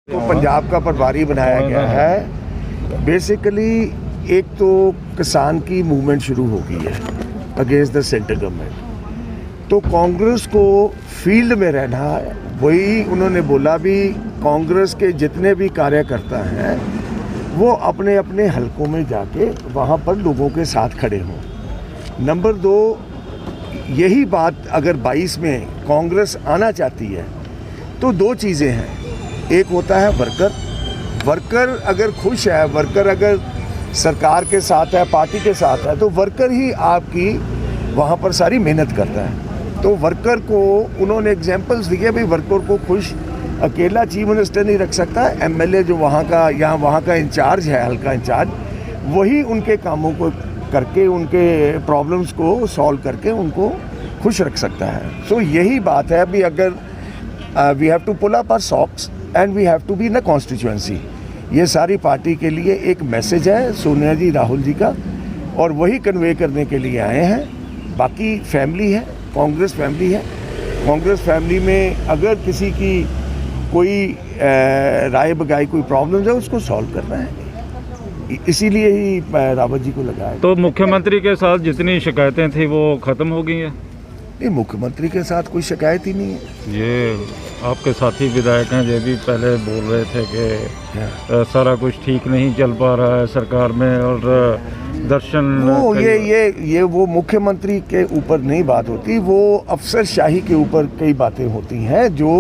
को पंजाब का प्रभारी बनाया गया है। बेसिकली एक तो किसान की मूवमेंट शुरू हो गई है अगेंस्ट द सेंटर गवर्नमेंट, तो कांग्रेस को फील्ड में रहना है। वही उन्होंने बोला भी, कांग्रेस के जितने भी कार्यकर्ता हैं वो अपने अपने हलकों में जाके वहाँ पर लोगों के साथ खड़े हों। नंबर 2, यही बात अगर 22 में कांग्रेस आना चाहती है तो 2 चीज़ें हैं। एक होता है वर्कर अगर खुश है, वर्कर अगर सरकार के साथ है, पार्टी के साथ है, तो वर्कर ही आपकी वहाँ पर सारी मेहनत करता है। तो वर्कर को उन्होंने एग्जांपल्स दिए भाई, वर्कर को खुश अकेला चीफ मिनिस्टर नहीं रख सकता, एमएलए जो वहाँ का या वहाँ का इंचार्ज है, हल्का इंचार्ज, वही उनके कामों को करके उनके प्रॉब्लम्स को सॉल्व करके उनको खुश रख सकता है। सो यही बात है अभी, अगर we have to pull up our socks and we have to be in a constituency. ये सारी पार्टी के लिए एक मैसेज है सोनिया जी, राहुल जी का, और वही कन्वे करने के लिए आए हैं। बाकी फैमिली है, कांग्रेस फैमिली है। कांग्रेस फैमिली में अगर किसी की कोई राय बगाई, कोई प्रॉब्लम है, उसको सॉल्व करना है, इसीलिए ही रावत जी को लगाया। तो मुख्यमंत्री के साथ जितनी शिकायतें थी वो ख़त्म हो गई हैं? नहीं, मुख्यमंत्री के साथ कोई शिकायत ही नहीं है। ये आपके साथी विधायक हैं, ये भी पहले बोल रहे थे कि सारा कुछ ठीक नहीं चल पा रहा है सरकार में, और दर्शन वो ये वो मुख्यमंत्री के ऊपर नहीं बात होती, वो अफसरशाही के ऊपर कई बातें होती हैं। जो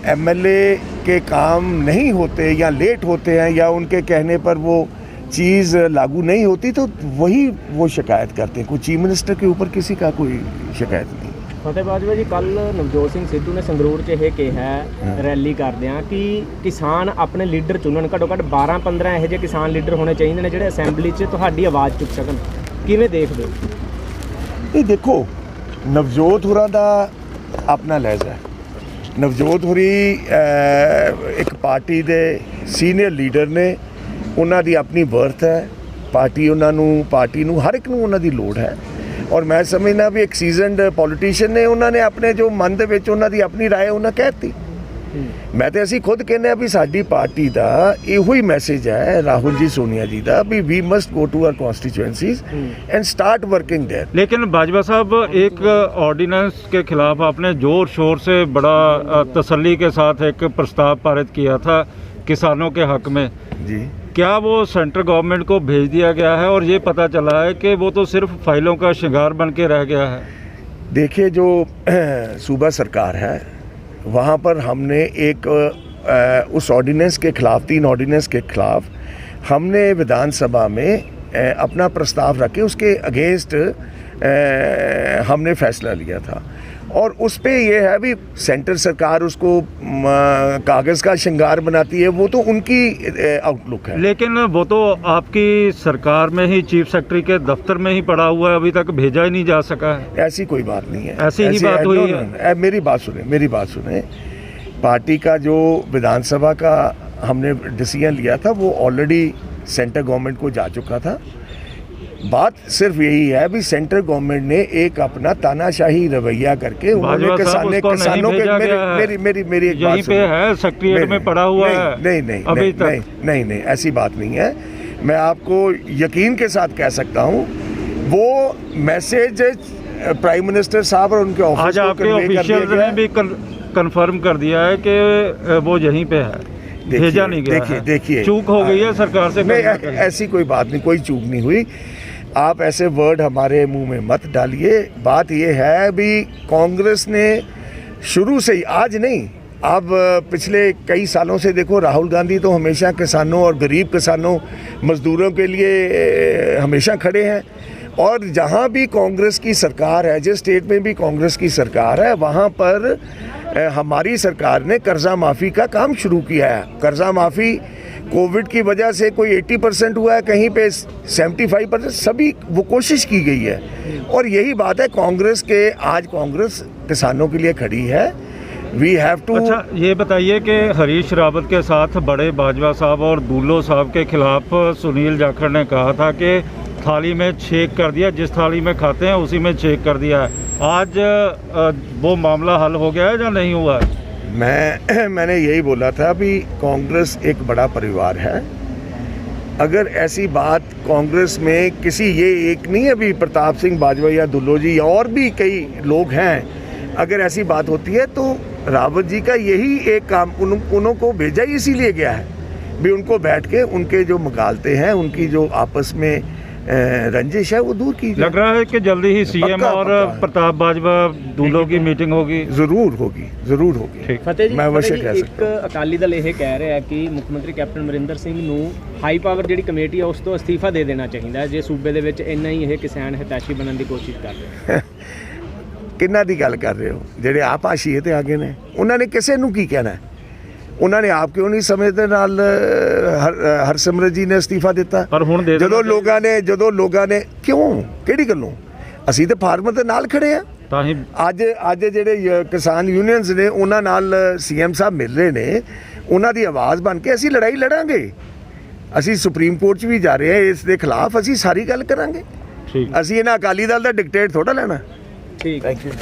एमएलए के काम नहीं होते या लेट होते हैं या उनके कहने पर वो चीज़ लागू नहीं होती, तो वही वो शिकायत करते हैं। कोई चीफ मिनिस्टर के ऊपर किसी का कोई शिकायत नहीं। फतेह बाजवा जी, कल नवजोत ਸਿੰਘ ਸਿੱਧੂ ਨੇ ਸੰਗਰੂਰ 'ਚ ਇਹ ਕਿਹਾ ਰੈਲੀ ਕਰਦਿਆਂ ਕਿ ਕਿਸਾਨ ਆਪਣੇ ਲੀਡਰ ਚੁਣਨ, ਘੱਟੋ ਘੱਟ 12-15 ਇਹੋ ਜਿਹੇ ਕਿਸਾਨ ਲੀਡਰ ਹੋਣੇ ਚਾਹੀਦੇ ਨੇ ਜਿਹੜੇ ਅਸੈਂਬਲੀ 'ਚ ਤੁਹਾਡੀ ਆਵਾਜ਼ ਚੁੱਕ ਸਕਣ। ਕਿਵੇਂ ਦੇਖਦੇ ਹੋ? ਇਹ ਦੇਖੋ, ਨਵਜੋਤ ਹੋਰਾਂ ਦਾ ਆਪਣਾ ਲਹਿਜ਼ਾ ਹੈ। ਨਵਜੋਤ ਹੋਰੀ ਇੱਕ ਪਾਰਟੀ ਦੇ ਸੀਨੀਅਰ ਲੀਡਰ ਨੇ, ਉਹਨਾਂ ਦੀ ਆਪਣੀ ਵਰਥ ਹੈ। ਪਾਰਟੀ ਨੂੰ ਹਰ ਇੱਕ ਨੂੰ ਉਹਨਾਂ ਦੀ ਲੋੜ ਹੈ, ਔਰ ਮੈਂ ਸਮਝਦਾ ਵੀ ਇੱਕ ਸੀਜ਼ਨਡ ਪੋਲੀਟੀਸ਼ੀਅਨ ਨੇ, ਉਹਨਾਂ ਨੇ ਆਪਣੇ ਜੋ ਮਨ ਦੇ ਵਿੱਚ ਉਹਨਾਂ ਦੀ ਆਪਣੀ ਰਾਏ ਉਹਨਾਂ ਕਹਿਤੀ। ਮੈਂ ਤੇ ਅਸੀਂ ਖੁਦ ਕਹਿੰਦੇ ਆ ਵੀ ਸਾਡੀ ਪਾਰਟੀ ਦਾ ਇਹੋ ਹੀ ਮੈਸੇਜ ਹੈ, ਰਾਹੁਲ जी सोनिया जी ਦਾ, भी we must go to our constituencies and start working there। लेकिन बाजवा साहब, एक ऑर्डिनेंस के खिलाफ आपने जोर शोर से बड़ा तसल्ली के साथ एक प्रस्ताव पारित किया था किसानों के हक में जी। क्या वो सेंट्रल गवर्नमेंट को भेज दिया गया है, और ये पता चला है कि वो तो सिर्फ फाइलों का श्रृंगार बन के रह गया है? देखिए, जो सूबा सरकार है वहाँ पर हमने एक उस ऑर्डिनेंस के खिलाफ, 3 ऑर्डिनेंस के खिलाफ हमने विधानसभा में अपना प्रस्ताव रखे, उसके अगेंस्ट हमने फैसला लिया था। और उस पे ये है भी, सेंटर सरकार उसको कागज़ का श्रृंगार बनाती है, वो तो उनकी आउटलुक है। लेकिन वो तो आपकी सरकार में ही चीफ सेक्रेटरी के दफ्तर में ही पड़ा हुआ है, अभी तक भेजा ही नहीं जा सका है। ऐसी कोई बात नहीं है, ऐसी ही बात हुई है। मेरी बात सुने। पार्टी का जो विधानसभा का हमने डिसीजन लिया था वो ऑलरेडी सेंटर गवर्नमेंट को जा चुका था। बात सिर्फ यही है भी, सेंट्रल गवर्नमेंट ने एक अपना तानाशाही रवैया करके उन्होंने किसानों के मेरी एक बात पे है, सेक्रेटरीट में पड़ा हुआ है। नहीं, ऐसी बात नहीं है। मैं आपको यकीन के साथ कह सकता हूँ, वो मैसेज प्राइम मिनिस्टर साहब और उनके ऑफिस आज आपके ऑफिशियल ने भी कंफर्म कर दिया है कि वो यहीं पे है, भेजा नहीं गया। देखिए, चूक हो गई है सरकार से। ऐसी कोई बात नहीं, कोई चूक नहीं हुई। आप ऐसे वर्ड हमारे मुंह में मत डालिए। बात ये है भी, कांग्रेस ने शुरू से ही, आज नहीं, अब पिछले कई सालों से देखो, राहुल गांधी तो हमेशा किसानों और गरीब किसानों, मजदूरों के लिए हमेशा खड़े हैं। और जहाँ भी कांग्रेस की सरकार है, जिस स्टेट में भी कांग्रेस की सरकार है, वहाँ पर हमारी सरकार ने कर्जा माफ़ी का काम शुरू किया है। कर्जा माफ़ी कोविड की वजह से कोई 80% हुआ है, कहीं पे 75%, सभी वो कोशिश की गई है। और यही बात है कांग्रेस के, आज कांग्रेस किसानों के लिए खड़ी है। We have to. अच्छा, ये बताइए कि हरीश रावत के साथ बड़े बाजवा साहब और दूल्हो साहब के खिलाफ सुनील जाखड़ ने कहा था कि थाली में छेक कर दिया, जिस थाली में खाते हैं उसी में छेक कर दिया है। आज वो मामला हल हो गया है या नहीं हुआ है? मैंने यही बोला था भी कांग्रेस एक बड़ा परिवार है। अगर ऐसी बात कांग्रेस में किसी, ये एक नहीं है अभी प्रताप सिंह बाजवा या दुल्लो जी और भी कई लोग हैं, अगर ऐसी बात होती है तो रावत जी का यही एक काम, उनको भेजा ही इसीलिए गया है भी उनको बैठ के उनके जो मुगालते हैं, उनकी जो आपस में रंजिश है वो दूर की जाए। लग रहा है कि जल्दी ही सीएम पक्का, और पक्का। प्रताप बाजवा दूल्हो की मीटिंग होगी। ਜ਼ਰੂਰ ਹੋਗੀ, ਜ਼ਰੂਰ ਹੋਗੀ। ਠੀਕ। ਫਤਿਹ ਜੀ, ਮੈਂ ਅਵश्य ਫਤਿਹ ਜੀ, ਕਹਿ ਇੱਕ ਅਕਾਲੀ ਦਲ ਇਹ ਕਹਿ ਰਿਹਾ ਕਿ ਮੁੱਖ ਮੰਤਰੀ ਕੈਪਟਨ ਅਮਰਿੰਦਰ ਸਿੰਘ ਨੂੰ ਹਾਈ ਪਾਵਰ ਜਿਹੜੀ ਕਮੇਟੀ ਹੈ ਉਸ ਤੋਂ ਅਸਤੀਫਾ ਦੇ ਦੇਣਾ ਚਾਹੀਦਾ ਹੈ ਜੇ ਸੂਬੇ ਦੇ ਵਿੱਚ ਇੰਨਾ ਹੀ ਇਹ ਕਿਸਾਨ ਹਿਤੈਸ਼ੀ ਬਣਨ ਦੀ ਕੋਸ਼ਿਸ਼ ਕਰ ਰਹੇ ਕਿੰਨਾ ਦੀ ਗੱਲ ਕਰ ਰਹੇ ਹੋ? ਜਿਹੜੇ ਆਪ ਹਾਸ਼ੀਏ ਤੇ ਆ ਗਏ ਨੇ, ਉਹਨਾਂ ਨੇ ਕਿਸੇ ਨੂੰ ਕੀ ਕਹਿਣਾ? ਉਹਨਾਂ ਨੇ ਆਪ ਕਿਉਂ ਨਹੀਂ ਸਮੇਂ ਦੇ ਨਾਲ ਹਰਸਿਮਰਤ ਜੀ ਨੇ ਅਸਤੀਫਾ ਦਿੱਤਾ? ਪਰ ਹੁਣ ਦੇ ਜਦੋਂ ਲੋਕਾਂ ਨੇ ਕਿਉਂ, ਕਿਹੜੀ ਗੱਲੋਂ? ਅਸੀਂ ਤੇ ਫਾਰਮਰ ਦੇ ਨਾਲ ਖੜੇ ਆ। ਤਾਂ ਹੀ ਅੱਜ ਜਿਹੜੇ ਕਿਸਾਨ ਯੂਨੀਅਨਸ ਨੇ ਉਹਨਾਂ ਨਾਲ ਸੀਐਮ ਸਾਹਿਬ ਮਿਲ ਰਹੇ ਨੇ, ਉਹਨਾਂ ਦੀ ਆਵਾਜ਼ ਬਣ ਕੇ ਅਸੀਂ ਲੜਾਈ ਲੜਾਂਗੇ। ਅਸੀਂ ਸੁਪਰੀਮ ਕੋਰਟ 'ਚ ਵੀ ਜਾ ਰਹੇ ਹਾਂ, ਇਸ ਦੇ ਖਿਲਾਫ ਅਸੀਂ ਸਾਰੀ ਗੱਲ ਕਰਾਂਗੇ। ਠੀਕ। ਅਸੀਂ ਇਹਨਾਂ ਅਕਾਲੀ ਦਲ ਦਾ ਡਿਕਟੇਟ ਥੋੜਾ ਲੈਣਾ। ਠੀਕ। Thank you.